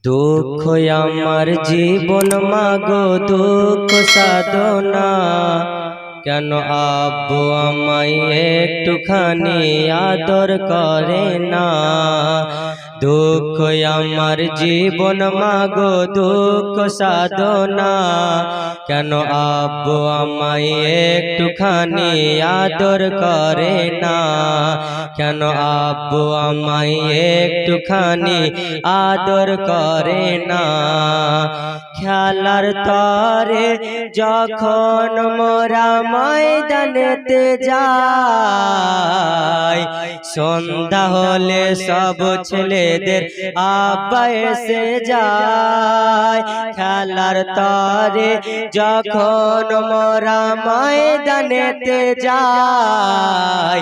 দুঃখ আমার জীবন মাগো দুঃখ সাধনা কেন আব্বু আমায় একটুখানি আদর করে না। দুঃখ আমার জীবন মাগো দুঃখ সাধনা কেন আব্বু আমায় একটুখানি আদর করে না। কেন আব্বু আমায় একটুখানি আদর করে না। খেলার তরে যখন মোরা ময়দানেতে যাই, সন্ধ্যা হলে সব ছেলেদের আব্বা এসে যায়। খেলার তরে যখন মোরা ময়দানেতে যাই,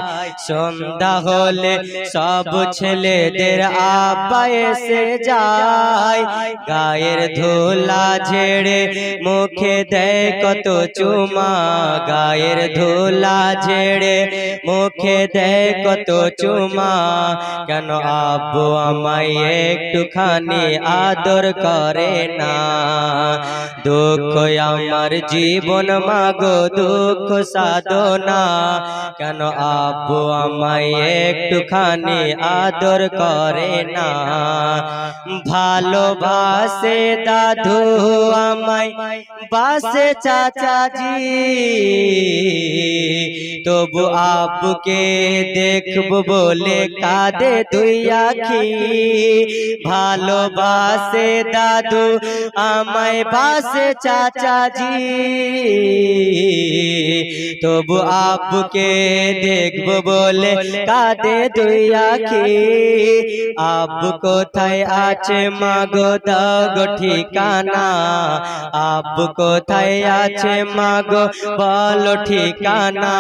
সন্ধ্যা হলে সব ছেলেদের আব্বা এসে যায়। গায়ের ধুলা ঝেড়ে মুখে দেয় কত চুমা, গায়ের ধুলা ঝেড়ে মুখে দেয় কত চুমা। কেন আব্বু আমায় একটুখানি আদর করে না। দুঃখ আমার জীবন মাগো দুঃখ সাধনা কেন আব্বু আমায় একটুখানি আদর করে না। ভালোবাসে দাদু আমায় বাসে চাচাজি, তবু আব্বুকে দেখব বলে কাঁদে দুই আখি। ভালোবাসে দাদু আমায় বাসে চাচাজি, তবু আব্বুকে দেখব বলে কাঁদে দুই আখি। আব্বু কোথায় আছে মাগো দাও গো ঠিকানা, আব্বু কোথায় আছে মাগো বলো ঠিকানা।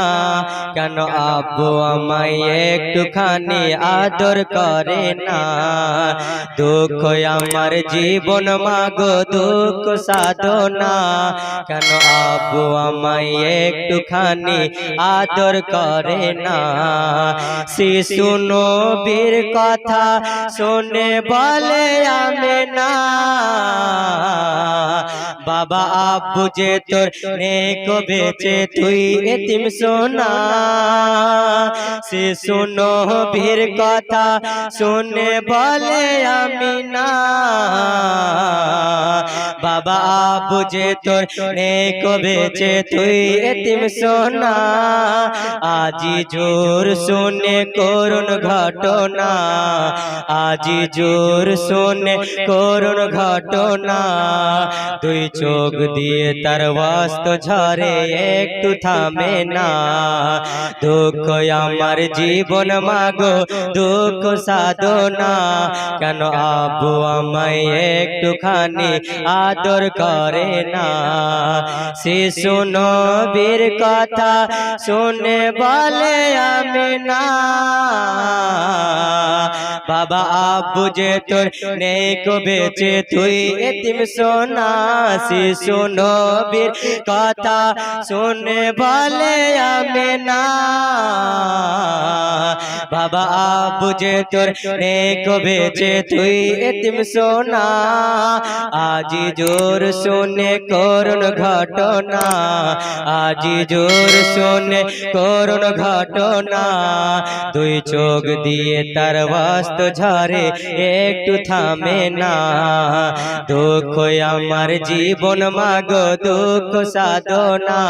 কেন আব্বু আমায় একটুখানি আদর করে না। দুঃখ আমার জীবন মাগো দুঃখ সাধনা কেন আব্বু আমায় একটুখানি আদর করে না। শিশু নবীর কথা শুনে বলে আমেনা, বাবা আব্বু যে তোর নেকো বেঁচে তুই এতিম সোনা। শিশু নবীর কথা শুনে বলে আমিনা, বাবা আব্বু যে তোর নেকো বেঁচে তুই এতিম সোনা। আজি জোর শুনে করুণ ঘটনা, আজি জোর শুনে করুণ ঘটনা। দুই চোখ দিয়ে তার বাস্ত ঝরে একটু থামে না। দুঃখ আমার জীবন মাগো দুঃখ সাধনা কেন আব্বু আমায় একটুখানি আদর করে না। শিশু নবীর কথা শুনে বলে আমিনা, বাবা আব্বু যে তোর নেকো বেঁচে তুই এতিম সোনা। শিশু নবীর কথা শুনে বলে আমিনা, বাবা আব্বু যে তোর নেকো বেঁচে তুই এতিম সোনা। আজি জোর শুনে করুণ ঘটনা, আজি জোর শুনে করুণ ঘটনা। দুই চোখ দিয়ে তার বাস্ত ঝরে একটু থামে না। দুঃখ আমার জীবন মাগো দুঃখ সাধনা,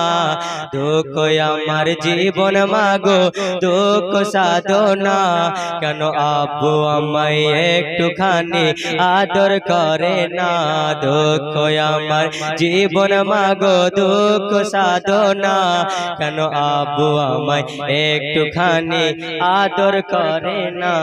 দুঃখ আমার জীবন মাগো দুঃখ সাধনা কেন আব্বু আমায় একটুখানি আদর করে না। দুঃখ আমার জীবন মাগো দুঃখ সাধনা কেন আব্বু আমায় একটুখানি আদর করে না।